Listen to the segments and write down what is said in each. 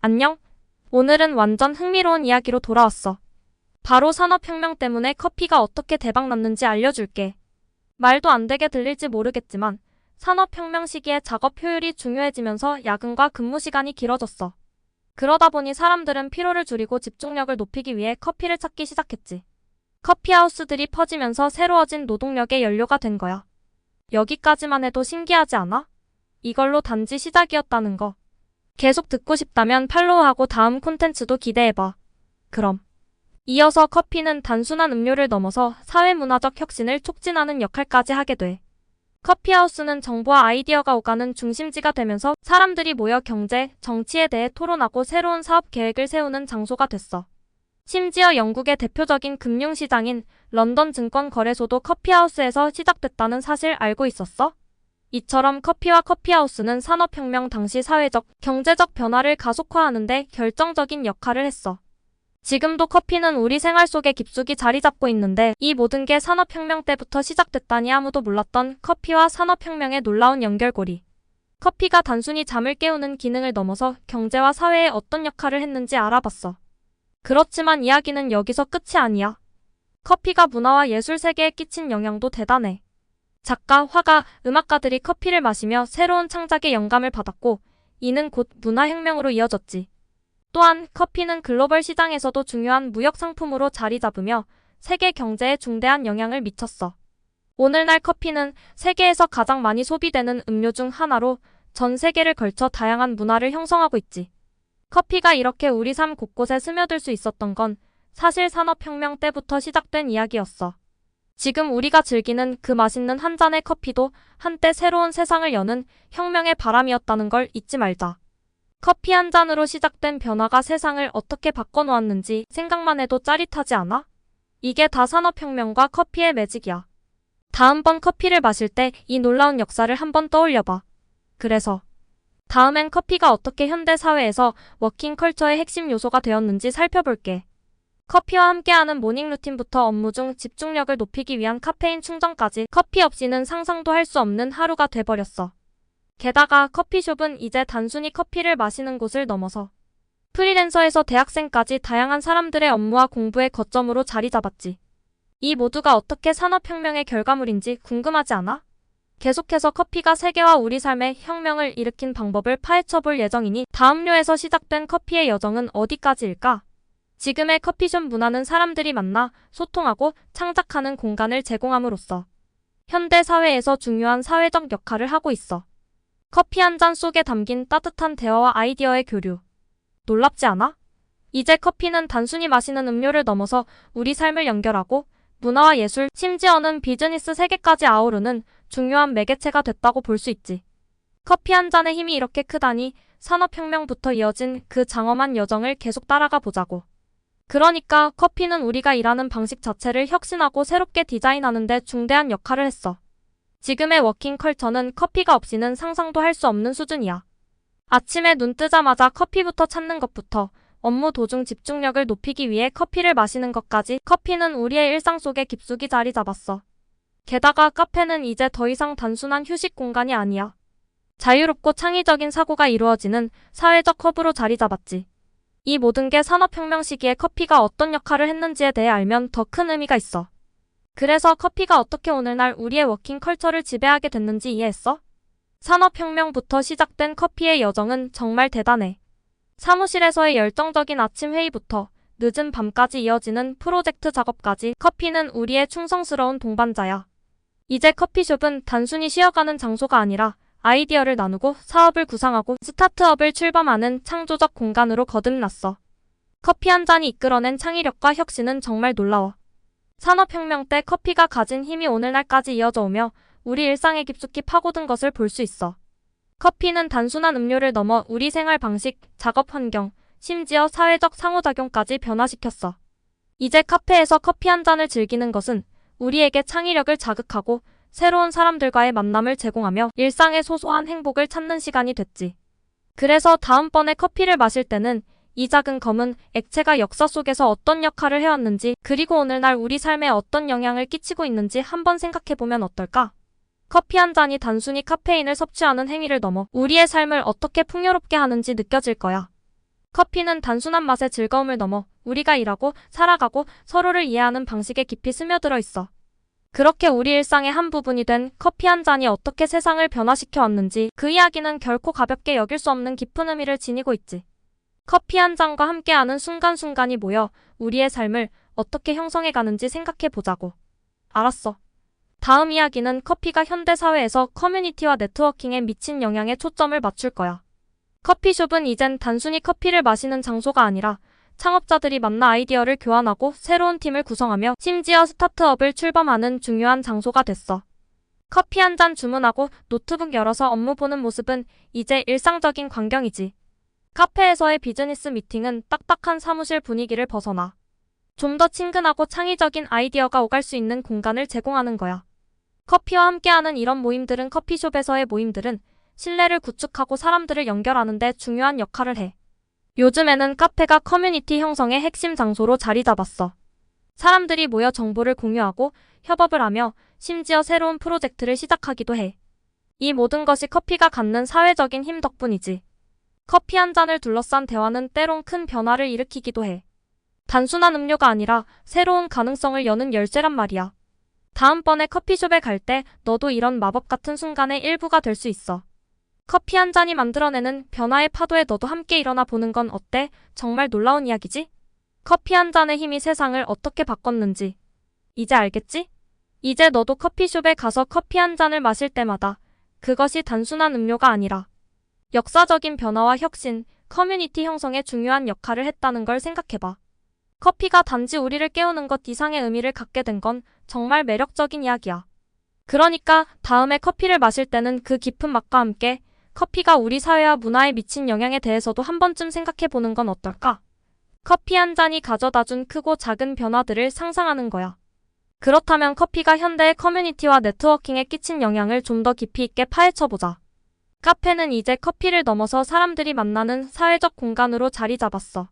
안녕? 오늘은 완전 흥미로운 이야기로 돌아왔어. 바로 산업혁명 때문에 커피가 어떻게 대박났는지 알려줄게. 말도 안 되게 들릴지 모르겠지만 산업혁명 시기에 작업 효율이 중요해지면서 야근과 근무 시간이 길어졌어. 그러다 보니 사람들은 피로를 줄이고 집중력을 높이기 위해 커피를 찾기 시작했지. 커피하우스들이 퍼지면서 새로워진 노동력의 연료가 된 거야. 여기까지만 해도 신기하지 않아? 이걸로 단지 시작이었다는 거. 계속 듣고 싶다면 팔로우하고 다음 콘텐츠도 기대해봐. 그럼. 이어서 커피는 단순한 음료를 넘어서 사회문화적 혁신을 촉진하는 역할까지 하게 돼. 커피하우스는 정보와 아이디어가 오가는 중심지가 되면서 사람들이 모여 경제, 정치에 대해 토론하고 새로운 사업 계획을 세우는 장소가 됐어. 심지어 영국의 대표적인 금융시장인 런던 증권거래소도 커피하우스에서 시작됐다는 사실 알고 있었어? 이처럼 커피와 커피하우스는 산업혁명 당시 사회적, 경제적 변화를 가속화하는 데 결정적인 역할을 했어. 지금도 커피는 우리 생활 속에 깊숙이 자리 잡고 있는데 이 모든 게 산업혁명 때부터 시작됐다니 아무도 몰랐던 커피와 산업혁명의 놀라운 연결고리. 커피가 단순히 잠을 깨우는 기능을 넘어서 경제와 사회에 어떤 역할을 했는지 알아봤어. 그렇지만 이야기는 여기서 끝이 아니야. 커피가 문화와 예술 세계에 끼친 영향도 대단해. 작가, 화가, 음악가들이 커피를 마시며 새로운 창작의 영감을 받았고 이는 곧 문화혁명으로 이어졌지. 또한 커피는 글로벌 시장에서도 중요한 무역 상품으로 자리 잡으며 세계 경제에 중대한 영향을 미쳤어. 오늘날 커피는 세계에서 가장 많이 소비되는 음료 중 하나로 전 세계를 걸쳐 다양한 문화를 형성하고 있지. 커피가 이렇게 우리 삶 곳곳에 스며들 수 있었던 건 사실 산업혁명 때부터 시작된 이야기였어. 지금 우리가 즐기는 그 맛있는 한 잔의 커피도 한때 새로운 세상을 여는 혁명의 바람이었다는 걸 잊지 말자. 커피 한 잔으로 시작된 변화가 세상을 어떻게 바꿔놓았는지 생각만 해도 짜릿하지 않아? 이게 다 산업혁명과 커피의 매직이야. 다음번 커피를 마실 때 이 놀라운 역사를 한번 떠올려봐. 그래서 다음엔 커피가 어떻게 현대 사회에서 워킹 컬처의 핵심 요소가 되었는지 살펴볼게. 커피와 함께하는 모닝 루틴부터 업무 중 집중력을 높이기 위한 카페인 충전까지 커피 없이는 상상도 할 수 없는 하루가 돼버렸어. 게다가 커피숍은 이제 단순히 커피를 마시는 곳을 넘어서 프리랜서에서 대학생까지 다양한 사람들의 업무와 공부의 거점으로 자리 잡았지. 이 모두가 어떻게 산업혁명의 결과물인지 궁금하지 않아? 계속해서 커피가 세계와 우리 삶에 혁명을 일으킨 방법을 파헤쳐볼 예정이니 다음료에서 시작된 커피의 여정은 어디까지일까? 지금의 커피숍 문화는 사람들이 만나 소통하고 창작하는 공간을 제공함으로써 현대 사회에서 중요한 사회적 역할을 하고 있어. 커피 한 잔 속에 담긴 따뜻한 대화와 아이디어의 교류. 놀랍지 않아? 이제 커피는 단순히 마시는 음료를 넘어서 우리 삶을 연결하고 문화와 예술, 심지어는 비즈니스 세계까지 아우르는 중요한 매개체가 됐다고 볼 수 있지. 커피 한 잔의 힘이 이렇게 크다니 산업혁명부터 이어진 그 장엄한 여정을 계속 따라가 보자고. 그러니까 커피는 우리가 일하는 방식 자체를 혁신하고 새롭게 디자인하는 데 중대한 역할을 했어. 지금의 워킹 컬처는 커피가 없이는 상상도 할 수 없는 수준이야. 아침에 눈 뜨자마자 커피부터 찾는 것부터 업무 도중 집중력을 높이기 위해 커피를 마시는 것까지 커피는 우리의 일상 속에 깊숙이 자리 잡았어. 게다가 카페는 이제 더 이상 단순한 휴식 공간이 아니야. 자유롭고 창의적인 사고가 이루어지는 사회적 허브로 자리 잡았지. 이 모든 게 산업혁명 시기에 커피가 어떤 역할을 했는지에 대해 알면 더 큰 의미가 있어. 그래서 커피가 어떻게 오늘날 우리의 워킹 컬처를 지배하게 됐는지 이해했어? 산업혁명부터 시작된 커피의 여정은 정말 대단해. 사무실에서의 열정적인 아침 회의부터 늦은 밤까지 이어지는 프로젝트 작업까지 커피는 우리의 충성스러운 동반자야. 이제 커피숍은 단순히 쉬어가는 장소가 아니라 아이디어를 나누고 사업을 구상하고 스타트업을 출범하는 창조적 공간으로 거듭났어. 커피 한 잔이 이끌어낸 창의력과 혁신은 정말 놀라워. 산업혁명 때 커피가 가진 힘이 오늘날까지 이어져 오며 우리 일상에 깊숙이 파고든 것을 볼 수 있어. 커피는 단순한 음료를 넘어 우리 생활 방식, 작업 환경, 심지어 사회적 상호작용까지 변화시켰어. 이제 카페에서 커피 한 잔을 즐기는 것은 우리에게 창의력을 자극하고 새로운 사람들과의 만남을 제공하며 일상의 소소한 행복을 찾는 시간이 됐지. 그래서 다음번에 커피를 마실 때는 이 작은 검은 액체가 역사 속에서 어떤 역할을 해왔는지 그리고 오늘날 우리 삶에 어떤 영향을 끼치고 있는지 한번 생각해보면 어떨까? 커피 한 잔이 단순히 카페인을 섭취하는 행위를 넘어 우리의 삶을 어떻게 풍요롭게 하는지 느껴질 거야. 커피는 단순한 맛의 즐거움을 넘어 우리가 일하고 살아가고 서로를 이해하는 방식에 깊이 스며들어 있어. 그렇게 우리 일상의 한 부분이 된 커피 한 잔이 어떻게 세상을 변화시켜 왔는지 그 이야기는 결코 가볍게 여길 수 없는 깊은 의미를 지니고 있지. 커피 한 잔과 함께하는 순간순간이 모여 우리의 삶을 어떻게 형성해 가는지 생각해 보자고. 알았어. 다음 이야기는 커피가 현대 사회에서 커뮤니티와 네트워킹에 미친 영향에 초점을 맞출 거야. 커피숍은 이젠 단순히 커피를 마시는 장소가 아니라 창업자들이 만나 아이디어를 교환하고 새로운 팀을 구성하며 심지어 스타트업을 출범하는 중요한 장소가 됐어. 커피 한 잔 주문하고 노트북 열어서 업무 보는 모습은 이제 일상적인 광경이지. 카페에서의 비즈니스 미팅은 딱딱한 사무실 분위기를 벗어나 좀 더 친근하고 창의적인 아이디어가 오갈 수 있는 공간을 제공하는 거야. 커피와 함께하는 이런 모임들은 커피숍에서의 모임들은 신뢰를 구축하고 사람들을 연결하는 데 중요한 역할을 해. 요즘에는 카페가 커뮤니티 형성의 핵심 장소로 자리 잡았어. 사람들이 모여 정보를 공유하고 협업을 하며 심지어 새로운 프로젝트를 시작하기도 해. 이 모든 것이 커피가 갖는 사회적인 힘 덕분이지. 커피 한 잔을 둘러싼 대화는 때론 큰 변화를 일으키기도 해. 단순한 음료가 아니라 새로운 가능성을 여는 열쇠란 말이야. 다음번에 커피숍에 갈 때 너도 이런 마법 같은 순간의 일부가 될 수 있어. 커피 한 잔이 만들어내는 변화의 파도에 너도 함께 일어나 보는 건 어때? 정말 놀라운 이야기지? 커피 한 잔의 힘이 세상을 어떻게 바꿨는지 이제 알겠지? 이제 너도 커피숍에 가서 커피 한 잔을 마실 때마다 그것이 단순한 음료가 아니라 역사적인 변화와 혁신, 커뮤니티 형성에 중요한 역할을 했다는 걸 생각해봐. 커피가 단지 우리를 깨우는 것 이상의 의미를 갖게 된 건 정말 매력적인 이야기야. 그러니까 다음에 커피를 마실 때는 그 깊은 맛과 함께 커피가 우리 사회와 문화에 미친 영향에 대해서도 한 번쯤 생각해 보는 건 어떨까? 커피 한 잔이 가져다준 크고 작은 변화들을 상상하는 거야. 그렇다면 커피가 현대의 커뮤니티와 네트워킹에 끼친 영향을 좀 더 깊이 있게 파헤쳐보자. 카페는 이제 커피를 넘어서 사람들이 만나는 사회적 공간으로 자리 잡았어.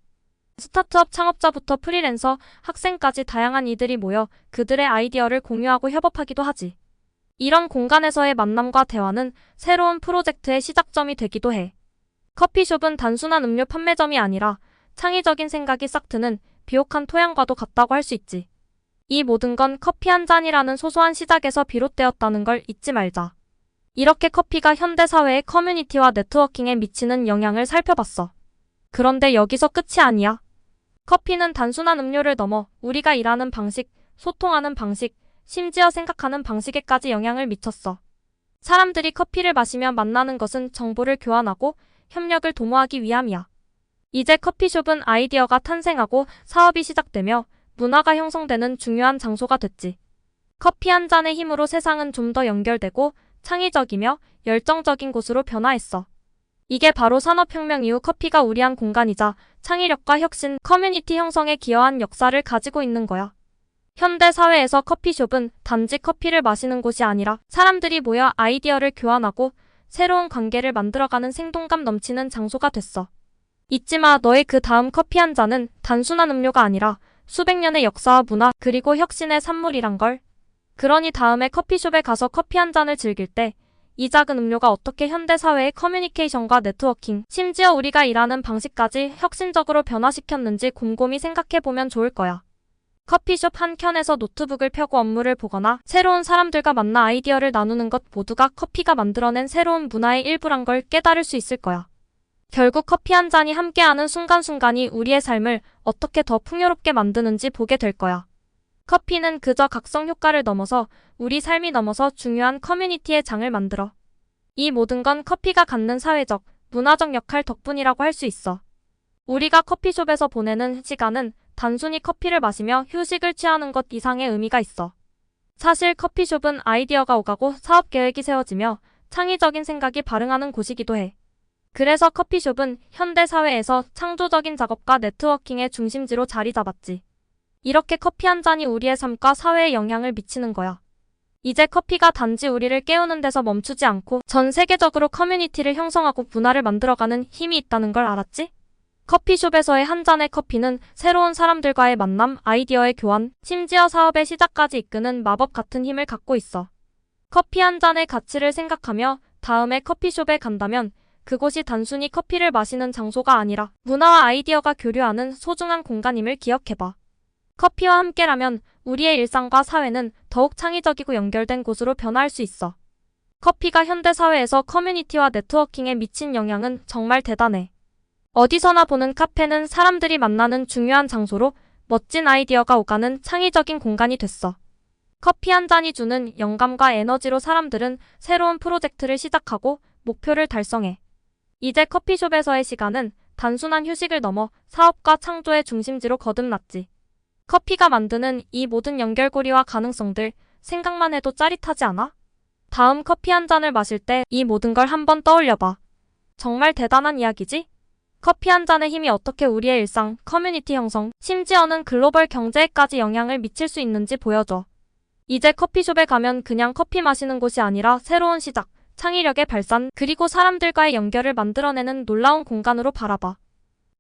스타트업 창업자부터 프리랜서, 학생까지 다양한 이들이 모여 그들의 아이디어를 공유하고 협업하기도 하지. 이런 공간에서의 만남과 대화는 새로운 프로젝트의 시작점이 되기도 해. 커피숍은 단순한 음료 판매점이 아니라 창의적인 생각이 싹 트는 비옥한 토양과도 같다고 할 수 있지. 이 모든 건 커피 한 잔이라는 소소한 시작에서 비롯되었다는 걸 잊지 말자. 이렇게 커피가 현대 사회의 커뮤니티와 네트워킹에 미치는 영향을 살펴봤어. 그런데 여기서 끝이 아니야. 커피는 단순한 음료를 넘어 우리가 일하는 방식, 소통하는 방식, 심지어 생각하는 방식에까지 영향을 미쳤어. 사람들이 커피를 마시며 만나는 것은 정보를 교환하고 협력을 도모하기 위함이야. 이제 커피숍은 아이디어가 탄생하고 사업이 시작되며 문화가 형성되는 중요한 장소가 됐지. 커피 한 잔의 힘으로 세상은 좀 더 연결되고 창의적이며 열정적인 곳으로 변화했어. 이게 바로 산업혁명 이후 커피가 우리한 공간이자 창의력과 혁신, 커뮤니티 형성에 기여한 역사를 가지고 있는 거야. 현대 사회에서 커피숍은 단지 커피를 마시는 곳이 아니라 사람들이 모여 아이디어를 교환하고 새로운 관계를 만들어가는 생동감 넘치는 장소가 됐어. 잊지 마, 너의 그 다음 커피 한 잔은 단순한 음료가 아니라 수백 년의 역사와 문화 그리고 혁신의 산물이란 걸. 그러니 다음에 커피숍에 가서 커피 한 잔을 즐길 때 이 작은 음료가 어떻게 현대 사회의 커뮤니케이션과 네트워킹, 심지어 우리가 일하는 방식까지 혁신적으로 변화시켰는지 곰곰이 생각해보면 좋을 거야. 커피숍 한 켠에서 노트북을 펴고 업무를 보거나 새로운 사람들과 만나 아이디어를 나누는 것 모두가 커피가 만들어낸 새로운 문화의 일부란 걸 깨달을 수 있을 거야. 결국 커피 한 잔이 함께하는 순간순간이 우리의 삶을 어떻게 더 풍요롭게 만드는지 보게 될 거야. 커피는 그저 각성 효과를 넘어서 우리 삶이 넘어서 중요한 커뮤니티의 장을 만들어. 이 모든 건 커피가 갖는 사회적, 문화적 역할 덕분이라고 할 수 있어. 우리가 커피숍에서 보내는 시간은 단순히 커피를 마시며 휴식을 취하는 것 이상의 의미가 있어. 사실 커피숍은 아이디어가 오가고 사업 계획이 세워지며 창의적인 생각이 발흥하는 곳이기도 해. 그래서 커피숍은 현대 사회에서 창조적인 작업과 네트워킹의 중심지로 자리 잡았지. 이렇게 커피 한 잔이 우리의 삶과 사회에 영향을 미치는 거야. 이제 커피가 단지 우리를 깨우는 데서 멈추지 않고 전 세계적으로 커뮤니티를 형성하고 문화를 만들어가는 힘이 있다는 걸 알았지? 커피숍에서의 한 잔의 커피는 새로운 사람들과의 만남, 아이디어의 교환, 심지어 사업의 시작까지 이끄는 마법 같은 힘을 갖고 있어. 커피 한 잔의 가치를 생각하며 다음에 커피숍에 간다면 그곳이 단순히 커피를 마시는 장소가 아니라 문화와 아이디어가 교류하는 소중한 공간임을 기억해봐. 커피와 함께라면 우리의 일상과 사회는 더욱 창의적이고 연결된 곳으로 변화할 수 있어. 커피가 현대 사회에서 커뮤니티와 네트워킹에 미친 영향은 정말 대단해. 어디서나 보는 카페는 사람들이 만나는 중요한 장소로 멋진 아이디어가 오가는 창의적인 공간이 됐어. 커피 한 잔이 주는 영감과 에너지로 사람들은 새로운 프로젝트를 시작하고 목표를 달성해. 이제 커피숍에서의 시간은 단순한 휴식을 넘어 사업과 창조의 중심지로 거듭났지. 커피가 만드는 이 모든 연결고리와 가능성들 생각만 해도 짜릿하지 않아? 다음 커피 한 잔을 마실 때 이 모든 걸 한번 떠올려봐. 정말 대단한 이야기지? 커피 한 잔의 힘이 어떻게 우리의 일상, 커뮤니티 형성, 심지어는 글로벌 경제에까지 영향을 미칠 수 있는지 보여줘. 이제 커피숍에 가면 그냥 커피 마시는 곳이 아니라 새로운 시작, 창의력의 발산, 그리고 사람들과의 연결을 만들어내는 놀라운 공간으로 바라봐.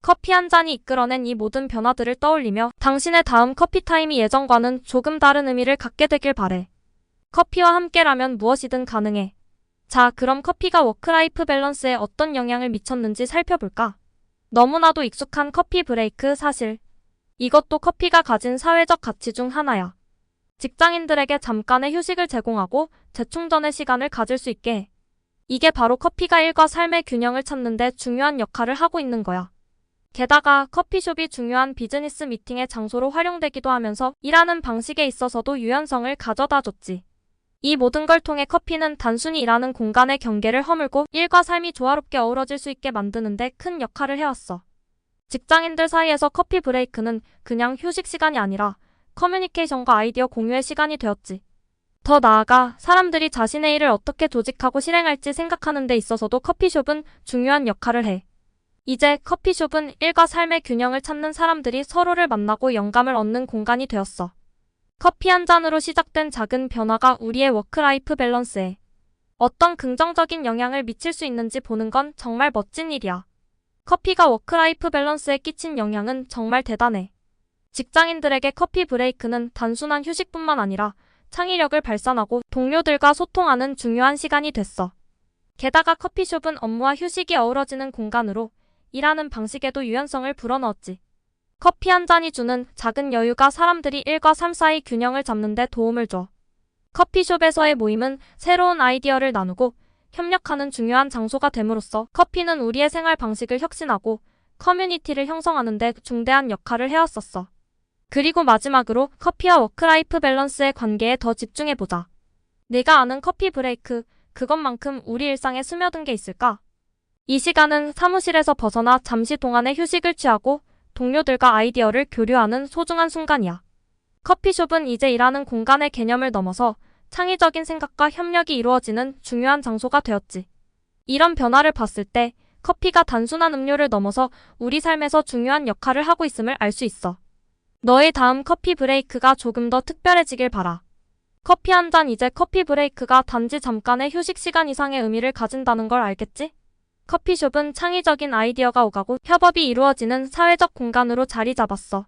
커피 한 잔이 이끌어낸 이 모든 변화들을 떠올리며 당신의 다음 커피 타임이 예전과는 조금 다른 의미를 갖게 되길 바래. 커피와 함께라면 무엇이든 가능해. 자, 그럼 커피가 워크라이프 밸런스에 어떤 영향을 미쳤는지 살펴볼까? 너무나도 익숙한 커피 브레이크 사실. 이것도 커피가 가진 사회적 가치 중 하나야. 직장인들에게 잠깐의 휴식을 제공하고 재충전의 시간을 가질 수 있게 해. 이게 바로 커피가 일과 삶의 균형을 찾는 데 중요한 역할을 하고 있는 거야. 게다가 커피숍이 중요한 비즈니스 미팅의 장소로 활용되기도 하면서 일하는 방식에 있어서도 유연성을 가져다 줬지. 이 모든 걸 통해 커피는 단순히 일하는 공간의 경계를 허물고 일과 삶이 조화롭게 어우러질 수 있게 만드는 데 큰 역할을 해왔어. 직장인들 사이에서 커피 브레이크는 그냥 휴식 시간이 아니라 커뮤니케이션과 아이디어 공유의 시간이 되었지. 더 나아가 사람들이 자신의 일을 어떻게 조직하고 실행할지 생각하는 데 있어서도 커피숍은 중요한 역할을 해. 이제 커피숍은 일과 삶의 균형을 찾는 사람들이 서로를 만나고 영감을 얻는 공간이 되었어. 커피 한 잔으로 시작된 작은 변화가 우리의 워크라이프 밸런스에 어떤 긍정적인 영향을 미칠 수 있는지 보는 건 정말 멋진 일이야. 커피가 워크라이프 밸런스에 끼친 영향은 정말 대단해. 직장인들에게 커피 브레이크는 단순한 휴식뿐만 아니라 창의력을 발산하고 동료들과 소통하는 중요한 시간이 됐어. 게다가 커피숍은 업무와 휴식이 어우러지는 공간으로 일하는 방식에도 유연성을 불어넣었지. 커피 한 잔이 주는 작은 여유가 사람들이 일과 삶 사이 균형을 잡는 데 도움을 줘. 커피숍에서의 모임은 새로운 아이디어를 나누고 협력하는 중요한 장소가 됨으로써 커피는 우리의 생활 방식을 혁신하고 커뮤니티를 형성하는 데 중대한 역할을 해왔었어. 그리고 마지막으로 커피와 워크라이프 밸런스의 관계에 더 집중해보자. 내가 아는 커피 브레이크, 그것만큼 우리 일상에 스며든 게 있을까? 이 시간은 사무실에서 벗어나 잠시 동안의 휴식을 취하고 동료들과 아이디어를 교류하는 소중한 순간이야. 커피숍은 이제 일하는 공간의 개념을 넘어서 창의적인 생각과 협력이 이루어지는 중요한 장소가 되었지. 이런 변화를 봤을 때 커피가 단순한 음료를 넘어서 우리 삶에서 중요한 역할을 하고 있음을 알 수 있어. 너의 다음 커피 브레이크가 조금 더 특별해지길 바라. 커피 한 잔 이제 커피 브레이크가 단지 잠깐의 휴식 시간 이상의 의미를 가진다는 걸 알겠지? 커피숍은 창의적인 아이디어가 오가고 협업이 이루어지는 사회적 공간으로 자리 잡았어.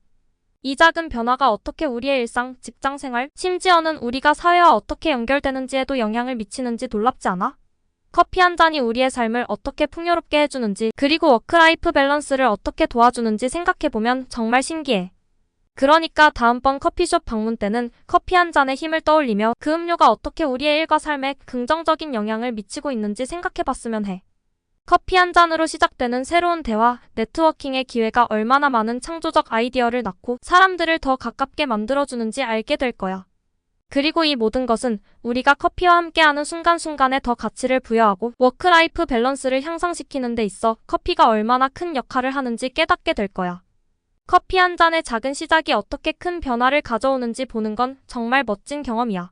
이 작은 변화가 어떻게 우리의 일상, 직장 생활, 심지어는 우리가 사회와 어떻게 연결되는지에도 영향을 미치는지 놀랍지 않아? 커피 한 잔이 우리의 삶을 어떻게 풍요롭게 해주는지, 그리고 워크라이프 밸런스를 어떻게 도와주는지 생각해보면 정말 신기해. 그러니까 다음번 커피숍 방문 때는 커피 한 잔의 힘을 떠올리며 그 음료가 어떻게 우리의 일과 삶에 긍정적인 영향을 미치고 있는지 생각해봤으면 해. 커피 한 잔으로 시작되는 새로운 대화, 네트워킹의 기회가 얼마나 많은 창조적 아이디어를 낳고 사람들을 더 가깝게 만들어주는지 알게 될 거야. 그리고 이 모든 것은 우리가 커피와 함께하는 순간순간에 더 가치를 부여하고 워크라이프 밸런스를 향상시키는 데 있어 커피가 얼마나 큰 역할을 하는지 깨닫게 될 거야. 커피 한 잔의 작은 시작이 어떻게 큰 변화를 가져오는지 보는 건 정말 멋진 경험이야.